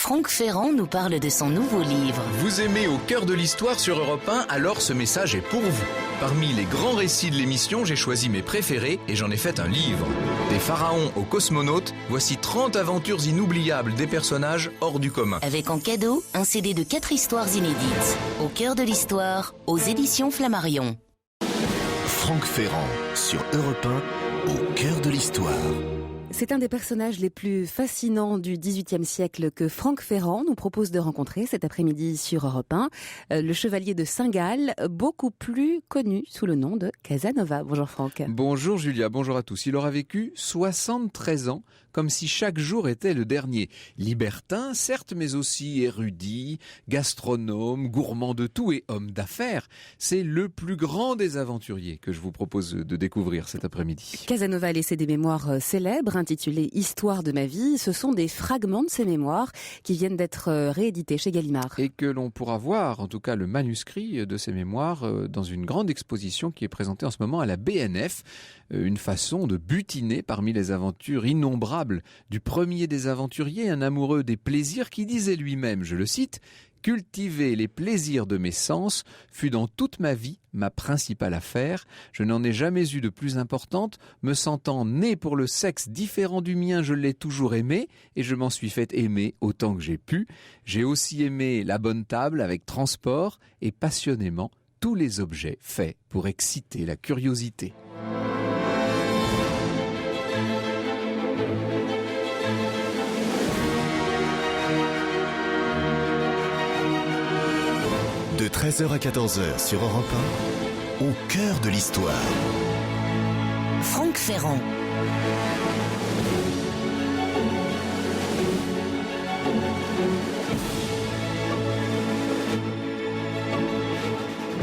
Franck Ferrand nous parle de son nouveau livre. Vous aimez Au cœur de l'histoire sur Europe 1, alors ce message est pour vous. Parmi les grands récits de l'émission, j'ai choisi mes préférés et j'en ai fait un livre. Des pharaons aux cosmonautes, voici 30 aventures inoubliables des personnages hors du commun. Avec en cadeau, un CD de 4 histoires inédites. Au cœur de l'histoire, aux éditions Flammarion. Franck Ferrand sur Europe 1, au cœur de l'histoire. C'est un des personnages les plus fascinants du XVIIIe siècle que Franck Ferrand nous propose de rencontrer cet après-midi sur Europe 1. Le chevalier de Saint-Gall, beaucoup plus connu sous le nom de Casanova. Bonjour Franck. Bonjour Julia, bonjour à tous. Il aura vécu 73 ans, comme si chaque jour était le dernier. Libertin, certes, mais aussi érudit, gastronome, gourmand de tout et homme d'affaires. C'est le plus grand des aventuriers que je vous propose de découvrir cet après-midi. Casanova a laissé des mémoires célèbres intitulées « Histoire de ma vie ». Ce sont des fragments de ces mémoires qui viennent d'être réédités chez Gallimard. Et que l'on pourra voir, en tout cas le manuscrit de ces mémoires, dans une grande exposition qui est présentée en ce moment à la BNF. Une façon de butiner parmi les aventures innombrables du premier des aventuriers, un amoureux des plaisirs qui disait lui-même, je le cite, « Cultiver les plaisirs de mes sens fut dans toute ma vie ma principale affaire. Je n'en ai jamais eu de plus importante. Me sentant né pour le sexe différent du mien, je l'ai toujours aimé et je m'en suis fait aimer autant que j'ai pu. J'ai aussi aimé la bonne table avec transport et passionnément tous les objets faits pour exciter la curiosité. » De 13h à 14h sur Europe 1, au cœur de l'histoire. Franck Ferrand.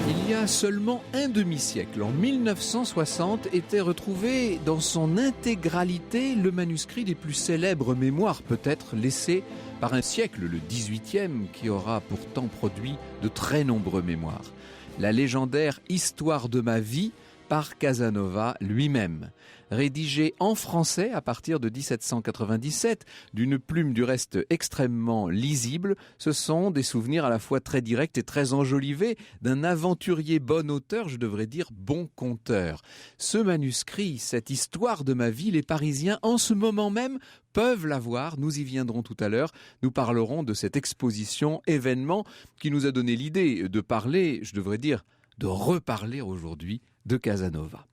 Il y a seulement un demi-siècle, en 1960, était retrouvé dans son intégralité le manuscrit des plus célèbres mémoires, peut-être laissé par un siècle, le 18e, qui aura pourtant produit de très nombreux mémoires. La légendaire « Histoire de ma vie » par Casanova lui-même. Rédigé en français à partir de 1797, d'une plume du reste extrêmement lisible, ce sont des souvenirs à la fois très directs et très enjolivés d'un aventurier bon auteur, je devrais dire bon conteur. Ce manuscrit, cette histoire de ma vie, les Parisiens en ce moment même peuvent l'avoir, nous y viendrons tout à l'heure, nous parlerons de cette exposition événement qui nous a donné l'idée de parler, je devrais dire, de reparler aujourd'hui de Casanova.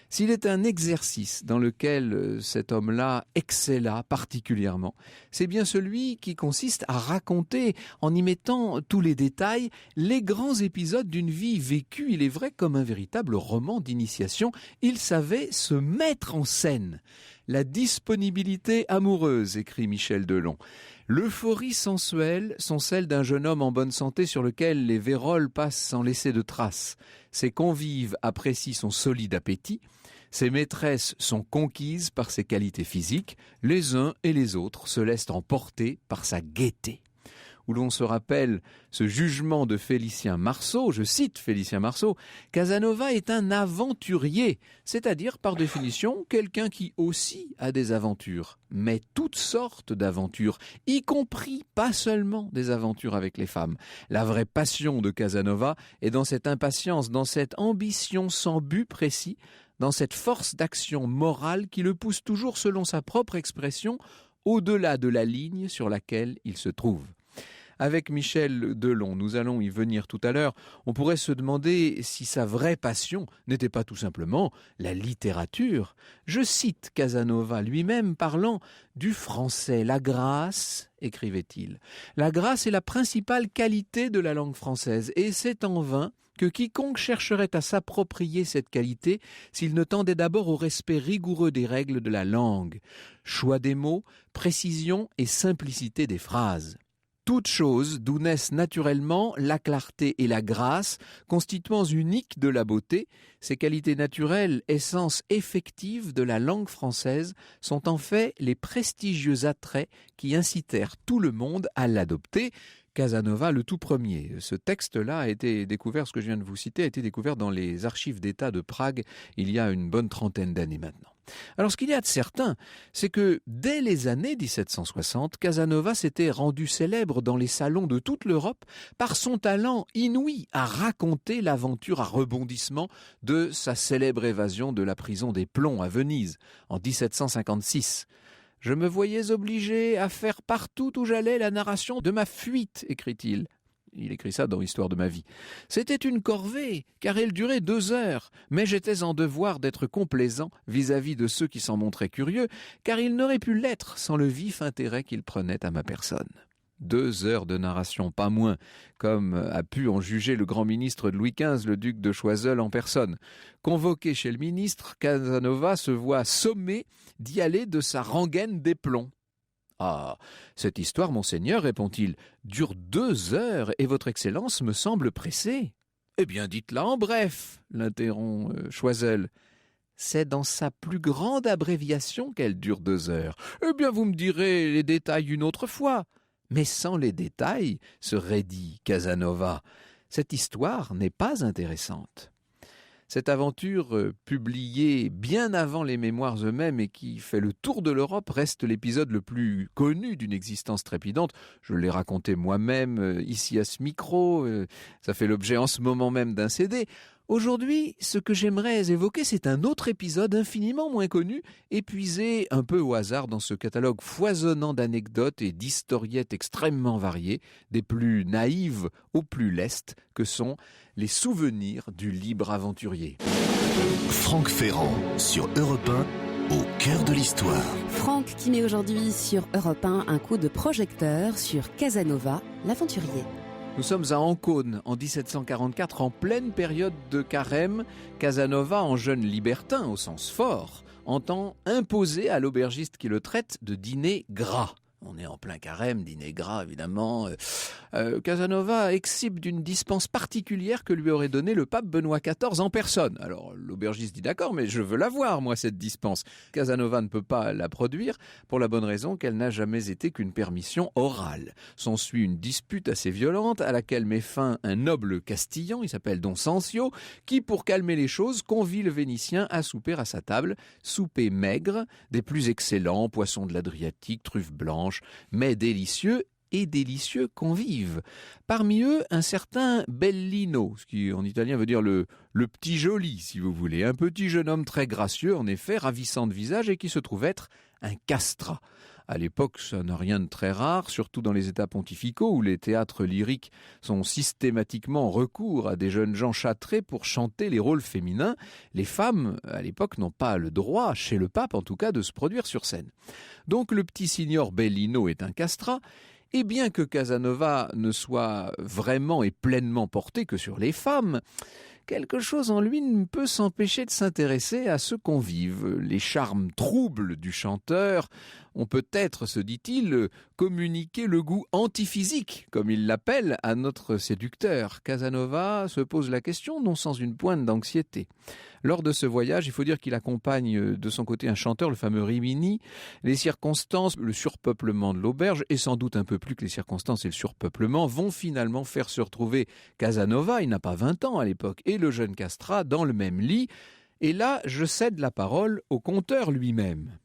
S'il est un exercice dans lequel cet homme-là excella particulièrement, c'est bien celui qui consiste à raconter, en y mettant tous les détails, les grands épisodes d'une vie vécue, il est vrai, comme un véritable roman d'initiation. Il savait se mettre en scène. La disponibilité amoureuse, écrit Michel Delon. L'euphorie sensuelle sont celles d'un jeune homme en bonne santé sur lequel les vérolles passent sans laisser de traces. Ses convives apprécient son solide appétit. Ses maîtresses sont conquises par ses qualités physiques. Les uns et les autres se laissent emporter par sa gaieté. Où l'on se rappelle ce jugement de Félicien Marceau, je cite Félicien Marceau, « Casanova est un aventurier, c'est-à-dire par définition quelqu'un qui aussi a des aventures, mais toutes sortes d'aventures, y compris pas seulement des aventures avec les femmes. La vraie passion de Casanova est dans cette impatience, dans cette ambition sans but précis, dans cette force d'action morale qui le pousse toujours, selon sa propre expression, au-delà de la ligne sur laquelle il se trouve. » Avec Michel Delon, nous allons y venir tout à l'heure, on pourrait se demander si sa vraie passion n'était pas tout simplement la littérature. Je cite Casanova lui-même parlant du français. La grâce, écrivait-il, la grâce est la principale qualité de la langue française et c'est en vain que quiconque chercherait à s'approprier cette qualité s'il ne tendait d'abord au respect rigoureux des règles de la langue. Choix des mots, précision et simplicité des phrases. Toutes choses d'où naissent naturellement la clarté et la grâce, constituants uniques de la beauté, ces qualités naturelles, essence effective de la langue française, sont en fait les prestigieux attraits qui incitèrent tout le monde à l'adopter. Casanova, le tout premier. Ce texte-là a été découvert, ce que je viens de vous citer, a été découvert dans les archives d'État de Prague il y a une bonne trentaine d'années maintenant. Alors ce qu'il y a de certain, c'est que dès les années 1760, Casanova s'était rendu célèbre dans les salons de toute l'Europe par son talent inouï à raconter l'aventure à rebondissement de sa célèbre évasion de la prison des Plombs à Venise en 1756. « Je me voyais obligé à faire partout où j'allais la narration de ma fuite », écrit-il. Il écrit ça dans l'histoire de ma vie. C'était une corvée, car elle durait 2 heures, mais j'étais en devoir d'être complaisant vis-à-vis de ceux qui s'en montraient curieux, car ils n'auraient pu l'être sans le vif intérêt qu'ils prenaient à ma personne. 2 heures de narration, pas moins, comme a pu en juger le grand ministre de Louis XV, le duc de Choiseul en personne. Convoqué chez le ministre, Casanova se voit sommé d'y aller de sa rengaine des plombs. « Ah, cette histoire, monseigneur, répond-il, dure 2 heures et votre excellence me semble pressée. »« Eh bien, dites-la en bref, l'interrompt Choiseul. »« C'est dans sa plus grande abréviation qu'elle dure 2 heures. »« Eh bien, vous me direz les détails une autre fois. » Mais sans les détails, se raidit Casanova, cette histoire n'est pas intéressante. Cette aventure, publiée bien avant les mémoires eux-mêmes et qui fait le tour de l'Europe, reste l'épisode le plus connu d'une existence trépidante. Je l'ai raconté moi-même ici à ce micro, ça fait l'objet en ce moment même d'un CD. Aujourd'hui, ce que j'aimerais évoquer, c'est un autre épisode infiniment moins connu, épuisé un peu au hasard dans ce catalogue foisonnant d'anecdotes et d'historiettes extrêmement variées, des plus naïves aux plus lestes, que sont les souvenirs du libre aventurier. Franck Ferrand sur Europe 1, au cœur de l'histoire. Franck qui met aujourd'hui sur Europe 1 un coup de projecteur sur Casanova, l'aventurier. Nous sommes à Ancône, en 1744, en pleine période de carême. Casanova, en jeune libertin, au sens fort, entend imposer à l'aubergiste qui le traite de dîner gras. On est en plein carême, dîner gras évidemment. Casanova exhibe d'une dispense particulière que lui aurait donnée le pape Benoît XIV en personne. Alors l'aubergiste dit d'accord, mais je veux la voir moi cette dispense. Casanova ne peut pas la produire pour la bonne raison qu'elle n'a jamais été qu'une permission orale. S'ensuit une dispute assez violente à laquelle met fin un noble castillan, il s'appelle Don Sancio, qui pour calmer les choses convie le Vénitien à souper à sa table. Souper maigre, des plus excellents, poissons de l'Adriatique, truffes blanches, mais délicieux et délicieux convives. Parmi eux, un certain Bellino, ce qui en italien veut dire le petit joli, si vous voulez. Un petit jeune homme très gracieux, en effet, ravissant de visage et qui se trouve être un castrat. À l'époque, ça n'a rien de très rare, surtout dans les États pontificaux où les théâtres lyriques sont systématiquement en recours à des jeunes gens châtrés pour chanter les rôles féminins. Les femmes, à l'époque, n'ont pas le droit, chez le pape en tout cas, de se produire sur scène. Donc le petit signor Bellino est un castrat, et bien que Casanova ne soit vraiment et pleinement porté que sur les femmes, quelque chose en lui ne peut s'empêcher de s'intéresser à ce convive. Les charmes troubles du chanteur ont peut-être, se dit-il, communiqué le goût antiphysique, comme il l'appelle, à notre séducteur. Casanova se pose la question, non sans une pointe d'anxiété. Lors de ce voyage, il faut dire qu'il accompagne de son côté un chanteur, le fameux Rimini. Les circonstances, le surpeuplement de l'auberge, et sans doute un peu plus que les circonstances et le surpeuplement, vont finalement faire se retrouver Casanova, il n'a pas 20 ans à l'époque, et le jeune castrat dans le même lit. Et là, je cède la parole au conteur lui-même.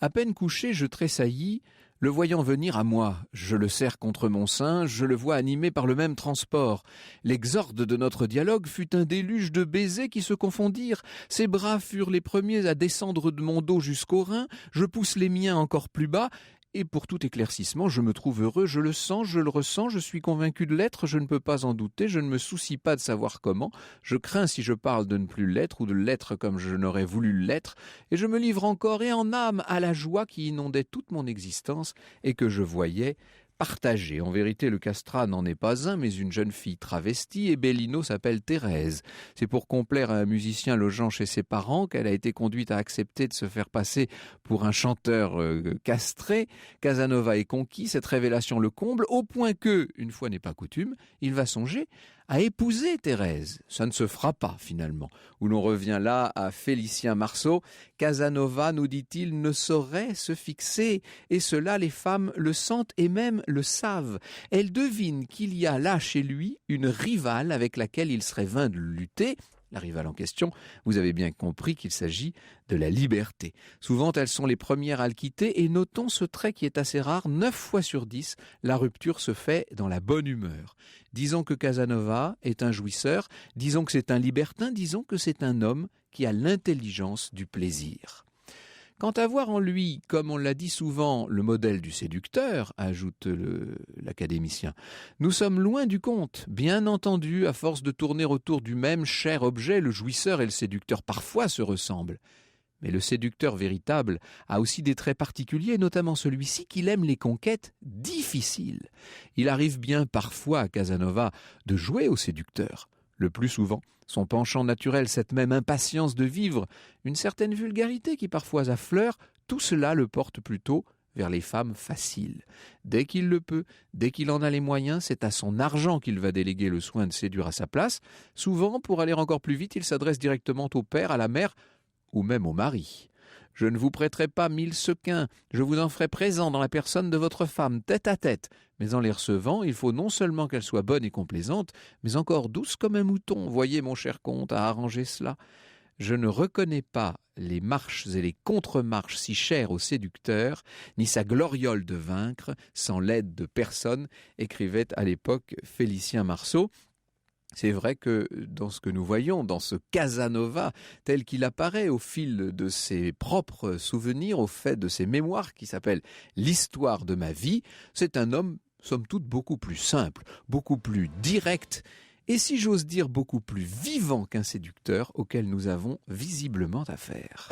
À peine couché, je tressaillis, le voyant venir à moi. Je le serre contre mon sein, je le vois animé par le même transport. L'exorde de notre dialogue fut un déluge de baisers qui se confondirent. Ses bras furent les premiers à descendre de mon dos jusqu'au rein, je pousse les miens encore plus bas, et pour tout éclaircissement, je me trouve heureux, je le sens, je le ressens, je suis convaincu de l'être, je ne peux pas en douter, je ne me soucie pas de savoir comment, je crains si je parle de ne plus l'être ou de l'être comme je n'aurais voulu l'être, et je me livre encore et en âme à la joie qui inondait toute mon existence et que je voyais partagé. En vérité, le castrat n'en est pas un, mais une jeune fille travestie, et Bellino s'appelle Thérèse. C'est pour complaire à un musicien logeant chez ses parents qu'elle a été conduite à accepter de se faire passer pour un chanteur castré. Casanova est conquis, cette révélation le comble, au point que, une fois n'est pas coutume, il va songer à épouser Thérèse. Ça ne se fera pas finalement. Où l'on revient là à Félicien Marceau. Casanova, nous dit-il, ne saurait se fixer. Et cela, les femmes le sentent et même le savent. Elles devinent qu'il y a là chez lui une rivale avec laquelle il serait vain de lutter. La rivale en question, vous avez bien compris qu'il s'agit de la liberté. Souvent, elles sont les premières à le quitter et notons ce trait qui est assez rare, 9 fois sur 10, la rupture se fait dans la bonne humeur. Disons que Casanova est un jouisseur, disons que c'est un libertin, disons que c'est un homme qui a l'intelligence du plaisir. Quant à voir en lui, comme on l'a dit souvent, le modèle du séducteur, ajoute l'académicien, nous sommes loin du compte. Bien entendu, à force de tourner autour du même cher objet, le jouisseur et le séducteur parfois se ressemblent. Mais le séducteur véritable a aussi des traits particuliers, notamment celui-ci qu'il aime les conquêtes difficiles. Il arrive bien parfois à Casanova de jouer au séducteur. Le plus souvent, son penchant naturel, cette même impatience de vivre, une certaine vulgarité qui parfois affleure, tout cela le porte plutôt vers les femmes faciles. Dès qu'il le peut, dès qu'il en a les moyens, c'est à son argent qu'il va déléguer le soin de séduire à sa place. Souvent, pour aller encore plus vite, il s'adresse directement au père, à la mère ou même au mari. Je ne vous prêterai pas 1000 sequins, je vous en ferai présent dans la personne de votre femme, tête à tête. Mais en les recevant, il faut non seulement qu'elle soit bonne et complaisante, mais encore douce comme un mouton. Voyez, mon cher comte, à arranger cela. Je ne reconnais pas les marches et les contre-marches si chères au séducteur, ni sa gloriole de vaincre, sans l'aide de personne, écrivait à l'époque Félicien Marceau. C'est vrai que dans ce que nous voyons, dans ce Casanova, tel qu'il apparaît au fil de ses propres souvenirs, au fait de ses mémoires qui s'appellent « L'histoire de ma vie », c'est un homme, somme toute, beaucoup plus simple, beaucoup plus direct, et si j'ose dire beaucoup plus vivant qu'un séducteur auquel nous avons visiblement affaire.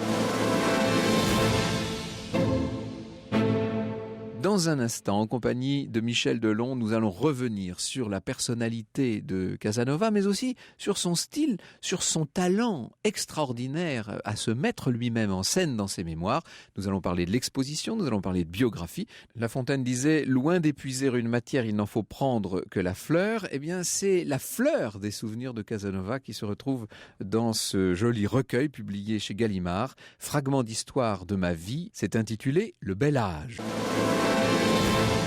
Dans un instant, en compagnie de Michel Delon, nous allons revenir sur la personnalité de Casanova, mais aussi sur son style, sur son talent extraordinaire à se mettre lui-même en scène dans ses mémoires. Nous allons parler de l'exposition, nous allons parler de biographie. La Fontaine disait « Loin d'épuiser une matière, il n'en faut prendre que la fleur ». Eh bien, c'est la fleur des souvenirs de Casanova qui se retrouve dans ce joli recueil publié chez Gallimard. Fragment d'histoire de ma vie, c'est intitulé « Le bel âge ».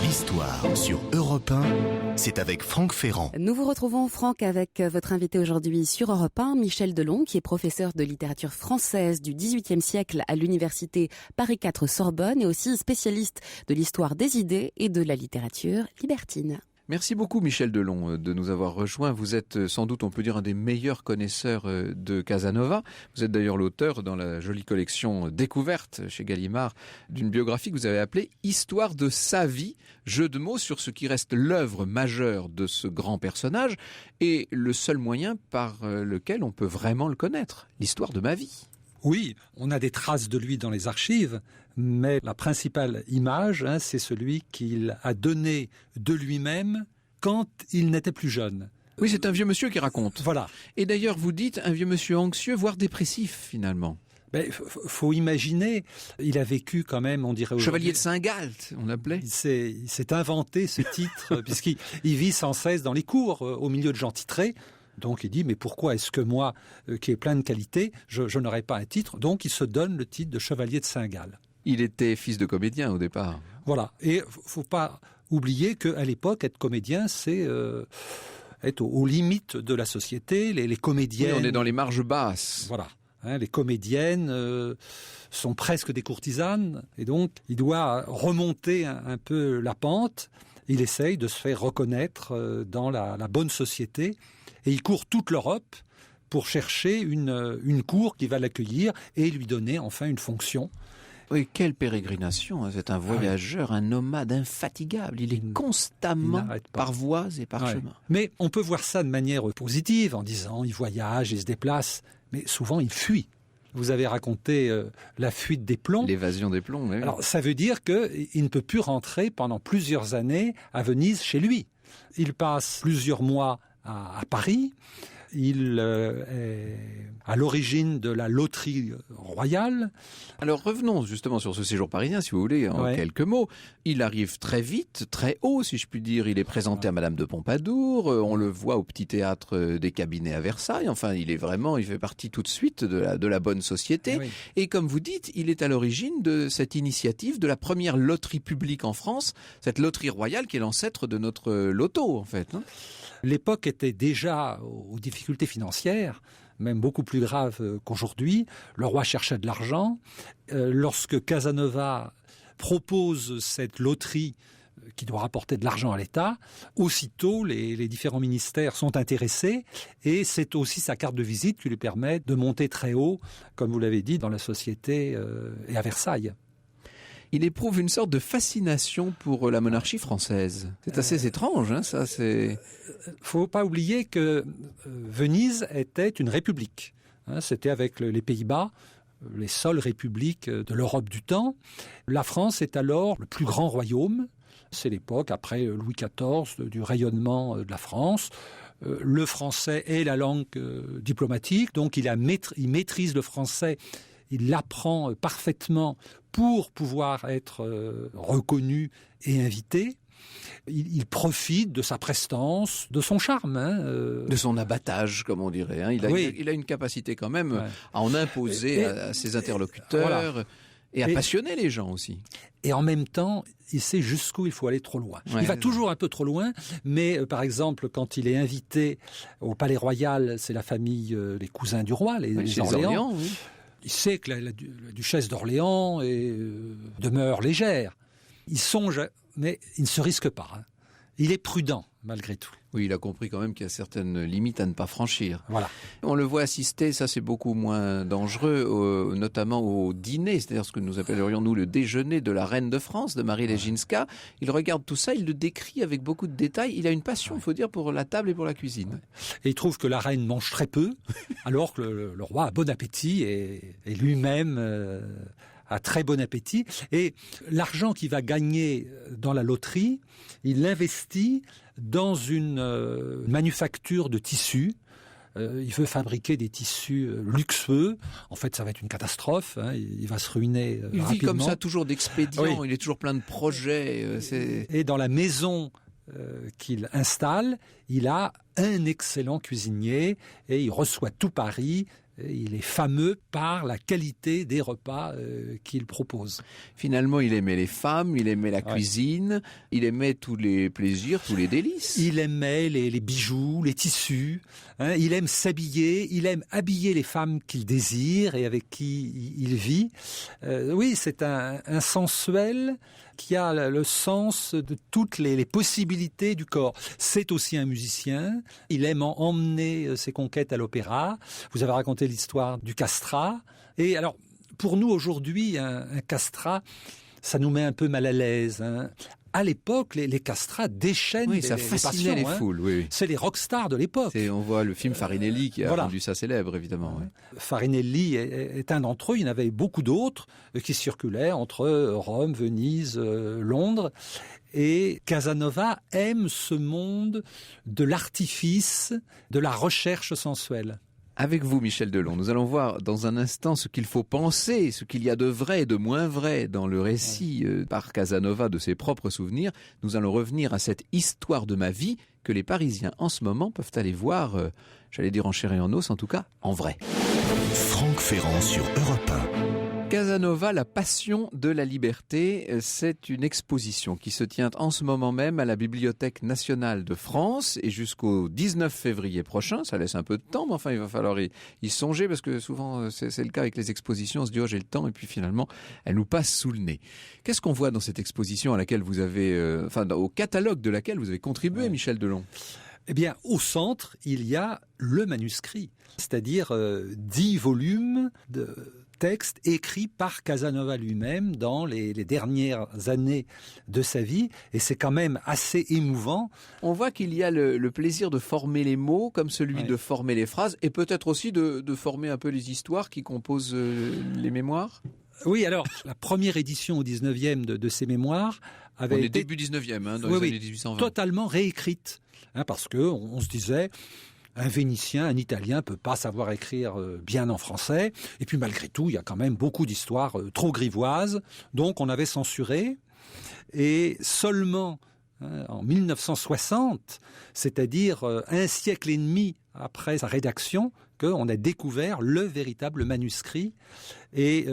L'histoire sur Europe 1, c'est avec Franck Ferrand. Nous vous retrouvons, Franck, avec votre invité aujourd'hui sur Europe 1, Michel Delon, qui est professeur de littérature française du XVIIIe siècle à l'université Paris 4 Sorbonne et aussi spécialiste de l'histoire des idées et de la littérature libertine. Merci beaucoup Michel Delon de nous avoir rejoints. Vous êtes sans doute, on peut dire, un des meilleurs connaisseurs de Casanova. Vous êtes d'ailleurs l'auteur dans la jolie collection Découverte chez Gallimard d'une biographie que vous avez appelée « Histoire de sa vie », jeu de mots sur ce qui reste l'œuvre majeure de ce grand personnage et le seul moyen par lequel on peut vraiment le connaître, l'histoire de ma vie. Oui, on a des traces de lui dans les archives, mais la principale image, c'est celui qu'il a donné de lui-même quand il n'était plus jeune. Oui, c'est un vieux monsieur qui raconte. Voilà. Et d'ailleurs, vous dites un vieux monsieur anxieux, voire dépressif, finalement. Faut imaginer, il a vécu quand même, on dirait... Chevalier de Saint-Gall, on l'appelait. Il s'est inventé ce titre, puisqu'il vit sans cesse dans les cours, au milieu de gens titrés. Donc il dit, mais pourquoi est-ce que moi, qui ai plein de qualités, je n'aurais pas un titre? Donc il se donne le titre de Chevalier de Saint-Gall. Il était fils de comédien au départ. Voilà, et faut pas oublier qu'à l'époque, être comédien, c'est être aux limites de la société. Les comédiennes... Oui, on est dans les marges basses. Voilà, les comédiennes sont presque des courtisanes, et donc il doit remonter un peu la pente. Il essaye de se faire reconnaître dans la bonne société. Et il court toute l'Europe pour chercher une cour qui va l'accueillir et lui donner enfin une fonction. Oui, quelle pérégrination, c'est un voyageur, un nomade infatigable. Il est constamment par voies et par chemins. Mais on peut voir ça de manière positive en disant il voyage, il se déplace, mais souvent il fuit. Vous avez raconté la fuite des plombs. L'évasion des plombs, oui. Alors ça veut dire qu'il ne peut plus rentrer pendant plusieurs années à Venise chez lui. Il passe plusieurs mois à Paris. Il est à l'origine de la loterie royale. Alors revenons justement sur ce séjour parisien, si vous voulez, en quelques mots. Il arrive très vite, très haut, si je puis dire. Il est présenté à Madame de Pompadour. On le voit au petit théâtre des Cabinets à Versailles. Enfin, il fait partie tout de suite de la bonne société. Oui. Et comme vous dites, il est à l'origine de cette initiative de la première loterie publique en France, cette loterie royale qui est l'ancêtre de notre loto, en fait. L'époque était déjà aux difficultés financières, même beaucoup plus graves qu'aujourd'hui. Le roi cherchait de l'argent. Lorsque Casanova propose cette loterie qui doit rapporter de l'argent à l'État, aussitôt les différents ministères sont intéressés et c'est aussi sa carte de visite qui lui permet de monter très haut, comme vous l'avez dit, dans la société et à Versailles. Il éprouve une sorte de fascination pour la monarchie française. C'est assez étrange, hein, ça. Faut pas oublier que Venise était une république. C'était avec les Pays-Bas, les seules républiques de l'Europe du temps. La France est alors le plus grand royaume. C'est l'époque, après Louis XIV, du rayonnement de la France. Le français est la langue diplomatique, donc il maîtrise le français. Il l'apprend parfaitement pour pouvoir être reconnu et invité. Il profite de sa prestance, de son charme. De son abattage, comme on dirait. Il a une capacité quand même à en imposer à ses interlocuteurs. Voilà. Et à passionner les gens aussi. Et en même temps, il sait jusqu'où il faut aller trop loin. Il va toujours un peu trop loin, mais par exemple, quand il est invité au Palais Royal, c'est la famille, les cousins du roi, les Orléans. Oui. Il sait que la duchesse d'Orléans demeure légère. Il songe, mais il ne se risque pas. Il est prudent, malgré tout. Oui, il a compris quand même qu'il y a certaines limites à ne pas franchir. Voilà. On le voit assister, ça c'est beaucoup moins dangereux, notamment au dîner, c'est-à-dire ce que nous appellerions nous le déjeuner de la reine de France, de Marie Leginska. Il regarde tout ça, il le décrit avec beaucoup de détails. Il a une passion, il faut dire, pour la table et pour la cuisine. Et il trouve que la reine mange très peu, alors que le roi a bon appétit et lui-même a très bon appétit. Et l'argent qu'il va gagner dans la loterie, il l'investit dans une manufacture de tissus. Il veut fabriquer des tissus luxueux. En fait, ça va être une catastrophe. Il va se ruiner rapidement. Il vit comme ça, toujours d'expédients. Oui. Il est toujours plein de projets. Et dans la maison qu'il installe, il a un excellent cuisinier et il reçoit tout Paris. Il est fameux par la qualité des repas qu'il propose. Finalement, il aimait les femmes, il aimait la cuisine, il aimait tous les plaisirs, tous les délices. Il aimait les bijoux, les tissus. Il aime s'habiller, il aime habiller les femmes qu'il désire et avec qui il vit. Oui, c'est un sensuel qui a le sens de toutes les possibilités du corps. C'est aussi un musicien. Il aime emmener ses conquêtes à l'opéra. Vous avez raconté l'histoire du castrat. Et alors, pour nous aujourd'hui, un castrat, ça nous met un peu mal à l'aise. À l'époque, les castrats déchaînent ça fascinait les foules. Oui. C'est les rockstars de l'époque. On voit le film Farinelli qui a rendu ça célèbre, évidemment. Oui. Farinelli est un d'entre eux. Il y en avait beaucoup d'autres qui circulaient entre Rome, Venise, Londres. Et Casanova aime ce monde de l'artifice, de la recherche sensuelle. Avec vous, Michel Delon, nous allons voir dans un instant ce qu'il faut penser, ce qu'il y a de vrai et de moins vrai dans le récit par Casanova de ses propres souvenirs. Nous allons revenir à cette histoire de ma vie que les Parisiens en ce moment peuvent aller voir, j'allais dire en chair et en os, en tout cas en vrai. Franck Ferrand sur Europe 1. Casanova, la passion de la liberté, c'est une exposition qui se tient en ce moment même à la Bibliothèque nationale de France et jusqu'au 19 février prochain. Ça laisse un peu de temps, mais enfin il va falloir y songer parce que souvent c'est le cas avec les expositions. On se dit j'ai le temps et puis finalement elle nous passe sous le nez. Qu'est-ce qu'on voit dans cette exposition à laquelle vous avez, au catalogue de laquelle vous avez contribué, Michel Delon? Eh bien, au centre, il y a le manuscrit, c'est-à-dire 10 volumes de texte écrit par Casanova lui-même dans les dernières années de sa vie, et c'est quand même assez émouvant. On voit qu'il y a le plaisir de former les mots, comme celui de former les phrases, et peut-être aussi de former un peu les histoires qui composent les mémoires. Oui, alors, la première édition au 19e de ces mémoires avait été... début 19e, dans les années 1820. Totalement réécrite, parce qu'on se disait... un Vénitien, un Italien peut pas savoir écrire bien en français. Et puis malgré tout, il y a quand même beaucoup d'histoires trop grivoises. Donc on avait censuré. Et seulement en 1960, c'est-à-dire un siècle et demi après sa rédaction, qu'on a découvert le véritable manuscrit. Et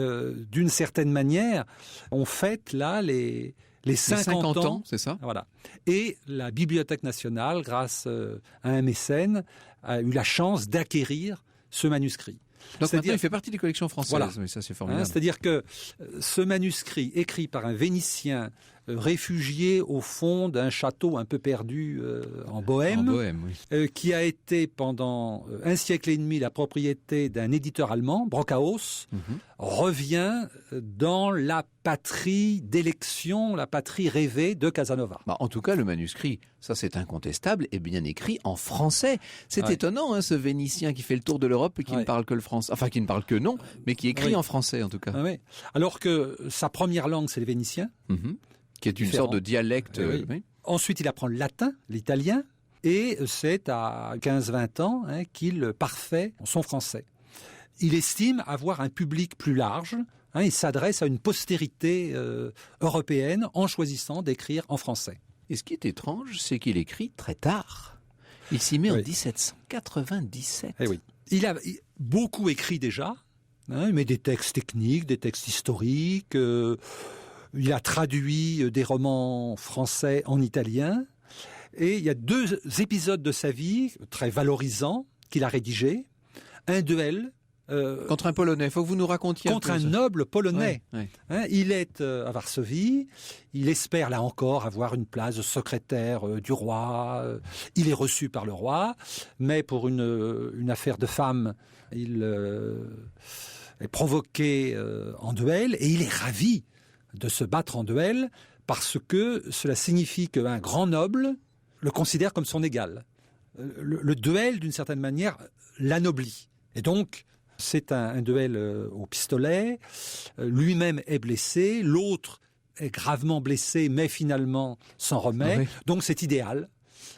d'une certaine manière, on fête là les 50 ans, c'est ça ? Voilà. Et la Bibliothèque nationale, grâce à un mécène, a eu la chance d'acquérir ce manuscrit. Donc maintenant, il fait partie des collections françaises. Voilà. Mais ça, c'est formidable. C'est-à-dire que ce manuscrit, écrit par un Vénitien réfugié au fond d'un château un peu perdu en Bohême, Oui. qui a été pendant un siècle et demi la propriété d'un éditeur allemand, Brockhaus, revient dans la patrie d'élection, la patrie rêvée de Casanova. En tout cas, le manuscrit, ça c'est incontestable, est bien écrit en français. C'est étonnant, ce Vénitien qui fait le tour de l'Europe et qui ne parle que le français. Enfin, qui ne parle que non, mais qui écrit en français en tout cas. Oui. Alors que sa première langue, c'est le vénitien. Qui est une sorte de dialecte. Oui. Ensuite, il apprend le latin, l'italien, et c'est à 15-20 ans qu'il parfait son français. Il estime avoir un public plus large. Il s'adresse à une postérité européenne en choisissant d'écrire en français. Et ce qui est étrange, c'est qu'il écrit très tard. Il s'y met en 1797. Oui. Il a beaucoup écrit déjà. Il met des textes techniques, des textes historiques. Il a traduit des romans français en italien. Et il y a 2 épisodes de sa vie très valorisants qu'il a rédigés. Un duel. Contre un Polonais, il faut que vous nous racontiez contre un noble polonais. Ouais. Il est à Varsovie, il espère là encore avoir une place de secrétaire du roi, il est reçu par le roi, mais pour une affaire de femme, il est provoqué en duel et il est ravi de se battre en duel parce que cela signifie qu'un grand noble le considère comme son égal. Le duel, d'une certaine manière, l'anoblit. Et donc, c'est un duel au pistolet. Lui-même est blessé. L'autre est gravement blessé, mais finalement s'en remet. Oui. Donc, c'est idéal.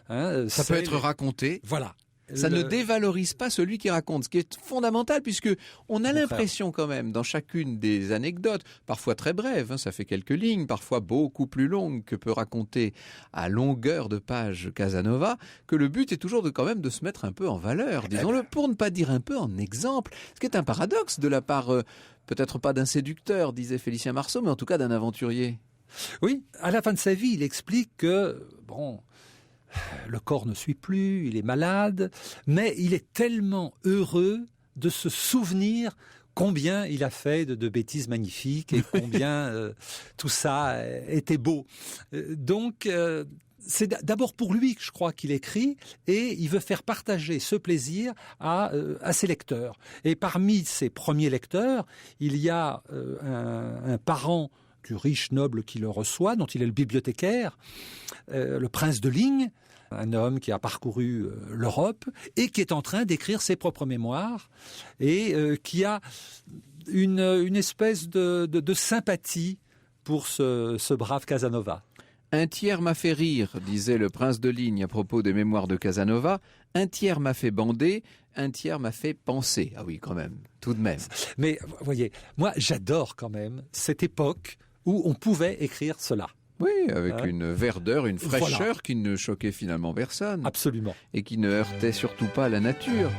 Ça peut être raconté. Voilà. Ça ne dévalorise pas celui qui raconte, ce qui est fondamental, puisque on a l'impression quand même, dans chacune des anecdotes, parfois très brèves, ça fait quelques lignes, parfois beaucoup plus longues que peut raconter à longueur de page Casanova, que le but est toujours quand même de se mettre un peu en valeur, disons-le, pour ne pas dire un peu en exemple, ce qui est un paradoxe de la part, peut-être pas d'un séducteur, disait Félicien Marceau, mais en tout cas d'un aventurier. Oui, à la fin de sa vie, il explique que, le corps ne suit plus, il est malade, mais il est tellement heureux de se souvenir combien il a fait de bêtises magnifiques et combien tout ça était beau. Donc, c'est d'abord pour lui que je crois qu'il écrit et il veut faire partager ce plaisir à ses lecteurs. Et parmi ses premiers lecteurs, il y a un parent du riche noble qui le reçoit, dont il est le bibliothécaire, le prince de Ligne, un homme qui a parcouru l'Europe et qui est en train d'écrire ses propres mémoires et qui a une espèce de sympathie pour ce brave Casanova. Un tiers m'a fait rire, disait le prince de Ligne à propos des mémoires de Casanova. Un tiers m'a fait bander, un tiers m'a fait penser. Ah oui, quand même, tout de même. Mais vous voyez, moi j'adore quand même cette époque où on pouvait écrire cela. Oui, avec une verdeur, une fraîcheur qui ne choquait finalement personne. Absolument. Et qui ne heurtait surtout pas la nature.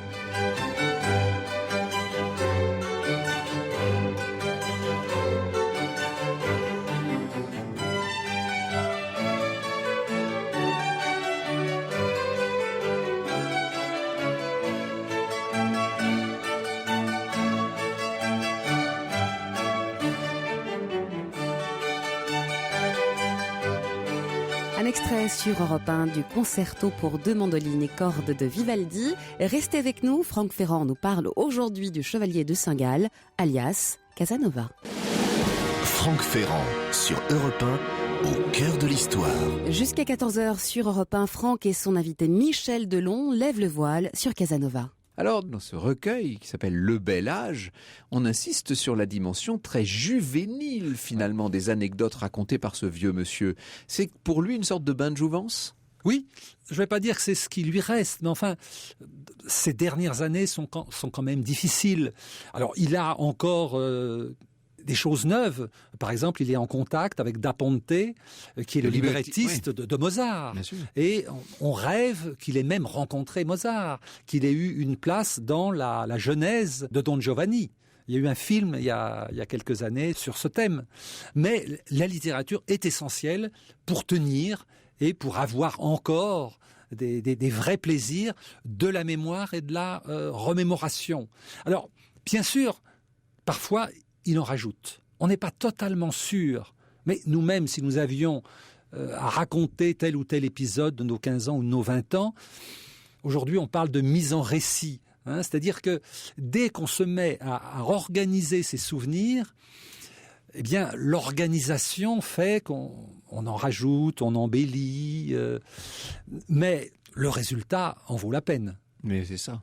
Un extrait sur Europe 1 du concerto pour 2 mandolines et cordes de Vivaldi. Restez avec nous, Franck Ferrand nous parle aujourd'hui du chevalier de Saint-Gall, alias Casanova. Franck Ferrand sur Europe 1, au cœur de l'histoire. Jusqu'à 14h sur Europe 1, Franck et son invité Michel Delon lèvent le voile sur Casanova. Alors, dans ce recueil qui s'appelle Le Bel Âge, on insiste sur la dimension très juvénile, finalement, des anecdotes racontées par ce vieux monsieur. C'est pour lui une sorte de bain de jouvence ? Oui, je ne vais pas dire que c'est ce qui lui reste, mais enfin, ces dernières années sont quand même difficiles. Alors, il a encore des choses neuves. Par exemple, il est en contact avec Da Ponte, qui est le librettiste de Mozart. Bien sûr. Et on rêve qu'il ait même rencontré Mozart, qu'il ait eu une place dans la genèse de Don Giovanni. Il y a eu un film il y a quelques années sur ce thème. Mais la littérature est essentielle pour tenir et pour avoir encore des vrais plaisirs de la mémoire et de la remémoration. Alors, bien sûr, parfois, il en rajoute. On n'est pas totalement sûr, mais nous-mêmes, si nous avions à raconter tel ou tel épisode de nos 15 ans ou de nos 20 ans, aujourd'hui, on parle de mise en récit. C'est-à-dire que dès qu'on se met à organiser ses souvenirs, eh bien, l'organisation fait qu'on en rajoute, on embellit, mais le résultat en vaut la peine. Mais c'est ça.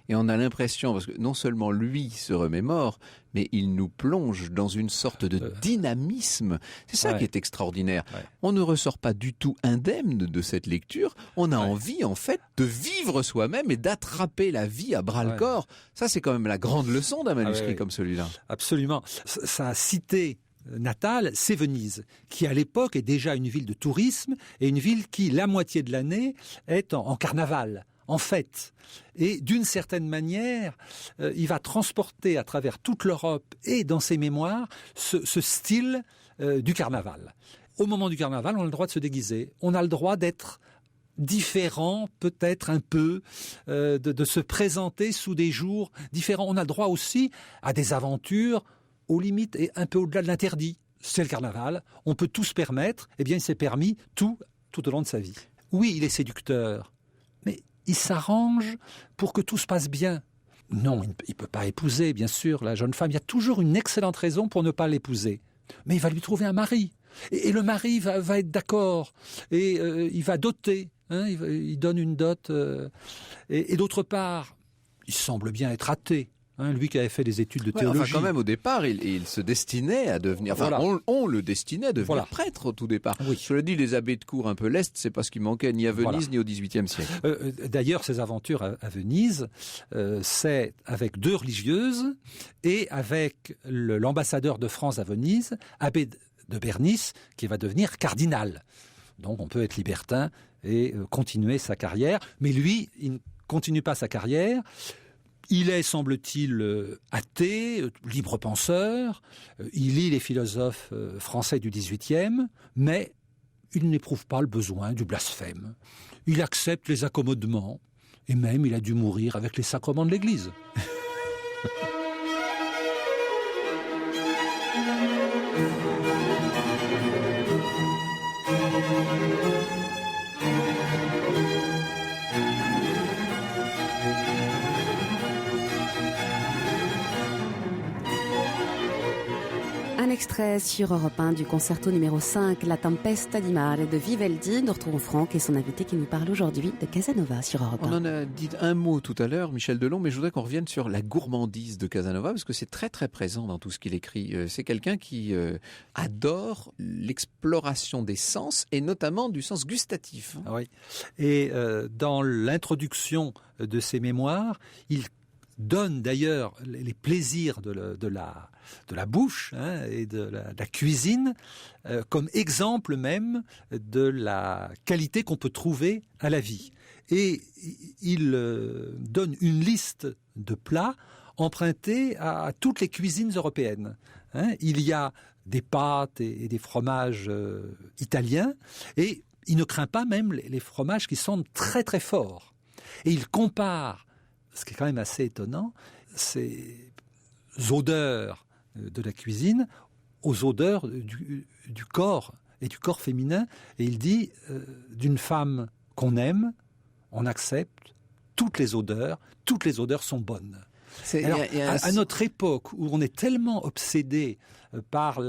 Et on a l'impression, parce que non seulement lui se remémore, mais il nous plonge dans une sorte de dynamisme. C'est ça qui est extraordinaire. Ouais. On ne ressort pas du tout indemne de cette lecture. On a envie, en fait, de vivre soi-même et d'attraper la vie à bras-le-corps. Ça, c'est quand même la grande leçon d'un manuscrit comme celui-là. Absolument. Sa cité natale, c'est Venise, qui à l'époque est déjà une ville de tourisme et une ville qui, la moitié de l'année, est en carnaval. En fait, et d'une certaine manière, il va transporter à travers toute l'Europe et dans ses mémoires ce style du carnaval. Au moment du carnaval, on a le droit de se déguiser, on a le droit d'être différent, peut-être un peu, de se présenter sous des jours différents. On a le droit aussi à des aventures aux limites et un peu au-delà de l'interdit. C'est le carnaval, on peut tout se permettre, eh bien il s'est permis tout au long de sa vie. Oui, il est séducteur, mais il s'arrange pour que tout se passe bien. Non, il ne peut pas épouser, bien sûr, la jeune femme. Il y a toujours une excellente raison pour ne pas l'épouser. Mais il va lui trouver un mari. Et le mari va être d'accord. Et il va doter. Il donne une dot. Et d'autre part, il semble bien être athée. Lui qui avait fait des études de théologie. Enfin, quand même, au départ, il se destinait à devenir... Enfin, voilà. on le destinait à devenir prêtre au tout départ. Oui. Je le dis, les abbés de cour un peu lestes, c'est pas ce qui manquait ni à Venise ni au XVIIIe siècle. D'ailleurs, ses aventures à Venise, c'est avec 2 religieuses et avec l'ambassadeur de France à Venise, abbé de Bernis, qui va devenir cardinal. Donc, on peut être libertin et continuer sa carrière. Mais lui, il ne continue pas sa carrière. Il est, semble-t-il, athée, libre penseur, il lit les philosophes français du XVIIIe, mais il n'éprouve pas le besoin du blasphème. Il accepte les accommodements, et même il a dû mourir avec les sacrements de l'Église. Un extrait sur Europe 1 du concerto numéro 5, La Tempesta di Mare de Vivaldi. Nous retrouvons Franck et son invité qui nous parle aujourd'hui de Casanova sur Europe 1. On en a dit un mot tout à l'heure, Michel Delon, mais je voudrais qu'on revienne sur la gourmandise de Casanova, parce que c'est très très présent dans tout ce qu'il écrit. C'est quelqu'un qui adore l'exploration des sens, et notamment du sens gustatif. Oui, et dans l'introduction de ses mémoires, il donne d'ailleurs les plaisirs de la bouche et de la cuisine comme exemple même de la qualité qu'on peut trouver à la vie. Et il donne une liste de plats empruntés à toutes les cuisines européennes. Il y a des pâtes et des fromages italiens, et il ne craint pas même les fromages qui sentent très très fort. Et il compare, ce qui est quand même assez étonnant, ces odeurs de la cuisine aux odeurs du corps et du corps féminin. Et il dit, d'une femme qu'on aime, on accepte toutes les odeurs sont bonnes. Alors, à notre époque, où on est tellement obsédé par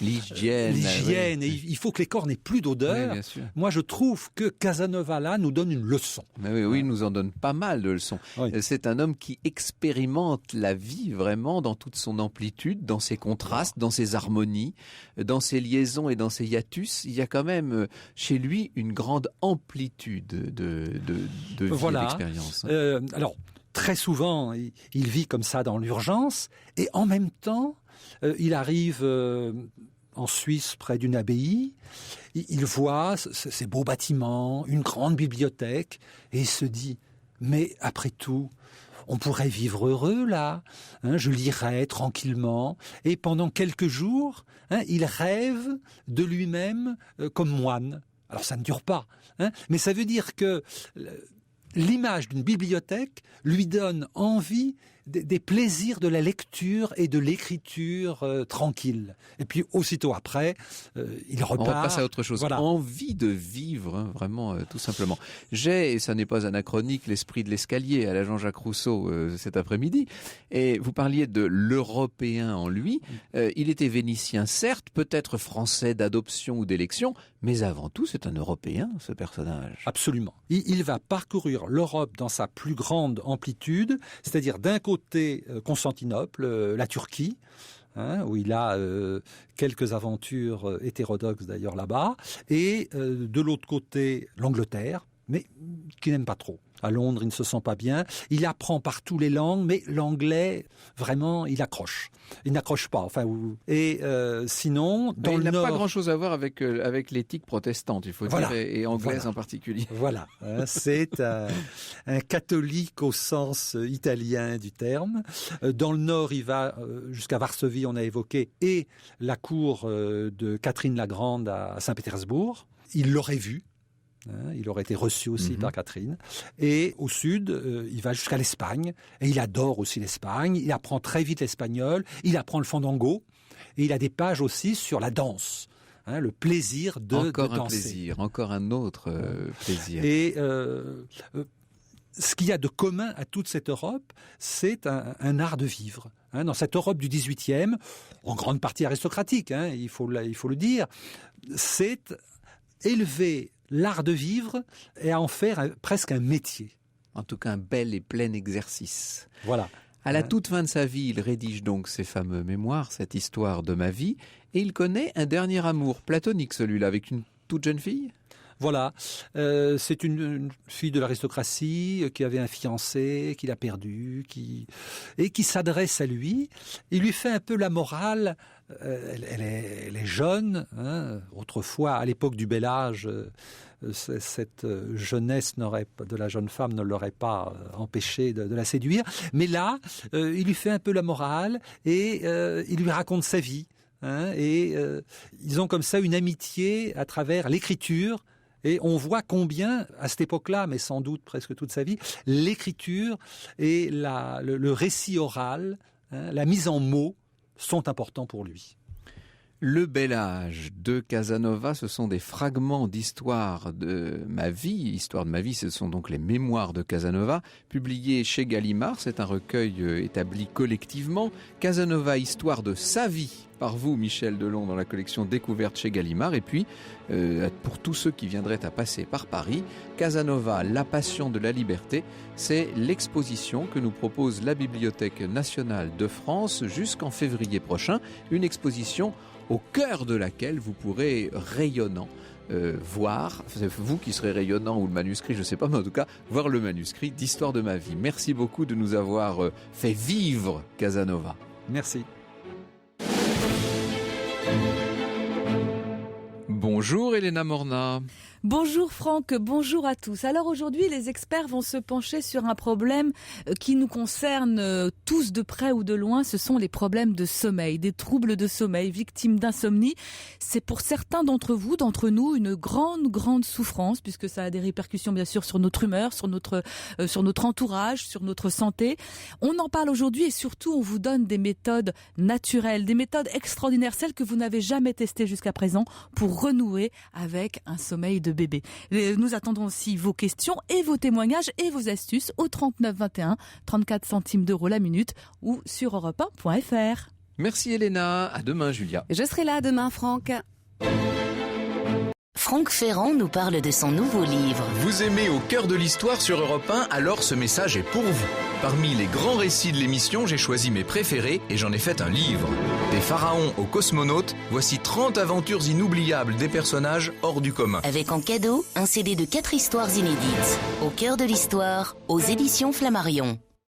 l'hygiène, oui. et il faut que les corps n'aient plus d'odeur. Oui, moi, je trouve que Casanova, là, nous donne une leçon. Mais oui, il nous en donne pas mal de leçons. Oui. C'est un homme qui expérimente la vie vraiment dans toute son amplitude, dans ses contrastes, dans ses harmonies, dans ses liaisons et dans ses hiatus. Il y a quand même chez lui une grande amplitude de vie et d'expérience. Alors, très souvent, il vit comme ça dans l'urgence, et en même temps, il arrive en Suisse, près d'une abbaye, il voit ces beaux bâtiments, une grande bibliothèque, et il se dit, mais après tout, on pourrait vivre heureux là, je lirais tranquillement, et pendant quelques jours, il rêve de lui-même comme moine. Alors ça ne dure pas, mais ça veut dire que l'image d'une bibliothèque lui donne envie des plaisirs de la lecture et de l'écriture tranquille. Et puis aussitôt après, il repart. On repasse à autre chose. Voilà. Envie de vivre, vraiment, tout simplement. J'ai, et ça n'est pas anachronique, l'esprit de l'escalier à la Jean-Jacques Rousseau cet après-midi. Et vous parliez de l'Européen en lui. Il était vénitien, certes, peut-être français d'adoption ou d'élection, mais avant tout, c'est un Européen, ce personnage. Absolument. Il va parcourir l'Europe dans sa plus grande amplitude, c'est-à-dire d'un côté Constantinople, la Turquie, où il a quelques aventures hétérodoxes d'ailleurs là-bas, et de l'autre côté l'Angleterre, mais qui n'aime pas trop. À Londres, il ne se sent pas bien. Il apprend partout les langues, mais l'anglais, vraiment, il accroche. Il n'accroche pas. Sinon, dans le Nord... Il n'a pas grand-chose à voir avec l'éthique protestante, il faut dire, et anglaise en particulier. Voilà, c'est un catholique au sens italien du terme. Dans le Nord, il va jusqu'à Varsovie, on a évoqué, et la cour de Catherine la Grande à Saint-Pétersbourg. Il l'aurait vu. Il aurait été reçu aussi par Catherine. Et au sud, il va jusqu'à l'Espagne. Et il adore aussi l'Espagne. Il apprend très vite l'espagnol. Il apprend le fandango. Et il a des pages aussi sur la danse. Le plaisir de danser. Encore un plaisir, encore un autre plaisir. Et ce qu'il y a de commun à toute cette Europe, c'est un art de vivre. Dans cette Europe du XVIIIe, en grande partie aristocratique, il faut le dire, c'est élever l'art de vivre et à en faire presque un métier. En tout cas, un bel et plein exercice. Voilà. À la toute fin de sa vie, il rédige donc ses fameux mémoires, cette histoire de ma vie, et il connaît un dernier amour, platonique celui-là, avec une toute jeune fille. Voilà, c'est une fille de l'aristocratie qui avait un fiancé, qu'il a perdu, et qui s'adresse à lui. Il lui fait un peu la morale. Elle est jeune. Autrefois, à l'époque du bel âge, cette jeunesse de la jeune femme ne l'aurait pas empêché de la séduire. Mais là, il lui fait un peu la morale et il lui raconte sa vie. Ils ont comme ça une amitié à travers l'écriture. Et on voit combien, à cette époque-là, mais sans doute presque toute sa vie, l'écriture et le récit oral, la mise en mots, sont importants pour lui. Le bel âge de Casanova, ce sont des fragments d'histoire de ma vie. Histoire de ma vie, ce sont donc les mémoires de Casanova, publiés chez Gallimard. C'est un recueil établi collectivement. Casanova, histoire de sa vie, par vous, Michel Delon, dans la collection Découverte chez Gallimard. Et puis, pour tous ceux qui viendraient à passer par Paris, Casanova, la passion de la liberté, c'est l'exposition que nous propose la Bibliothèque nationale de France jusqu'en février prochain. Une exposition au cœur de laquelle vous pourrez rayonnant voir, vous qui serez rayonnant ou le manuscrit, je ne sais pas, mais en tout cas, voir le manuscrit d'Histoire de ma vie. Merci beaucoup de nous avoir fait vivre Casanova. Merci. Bonjour Elena Morna. Bonjour Franck, bonjour à tous. Alors aujourd'hui, les experts vont se pencher sur un problème qui nous concerne tous de près ou de loin. Ce sont les problèmes de sommeil, des troubles de sommeil, victimes d'insomnie. C'est pour certains d'entre vous, d'entre nous, une grande souffrance, puisque ça a des répercussions bien sûr sur notre humeur, sur notre entourage, sur notre santé. On en parle aujourd'hui et surtout on vous donne des méthodes naturelles, des méthodes extraordinaires, celles que vous n'avez jamais testées jusqu'à présent pour renouer avec un sommeil de de bébé. Nous attendons aussi vos questions et vos témoignages et vos astuces au 39 21, 34 centimes d'euros la minute ou sur europe1.fr. Merci Elena, à demain Julia. Je serai là demain, Franck. Franck Ferrand nous parle de son nouveau livre. Vous aimez Au cœur de l'histoire sur Europe 1, alors ce message est pour vous. Parmi les grands récits de l'émission, j'ai choisi mes préférés et j'en ai fait un livre. Des pharaons aux cosmonautes, voici 30 aventures inoubliables des personnages hors du commun. Avec en cadeau, un CD de 4 histoires inédites. Au cœur de l'histoire, aux éditions Flammarion.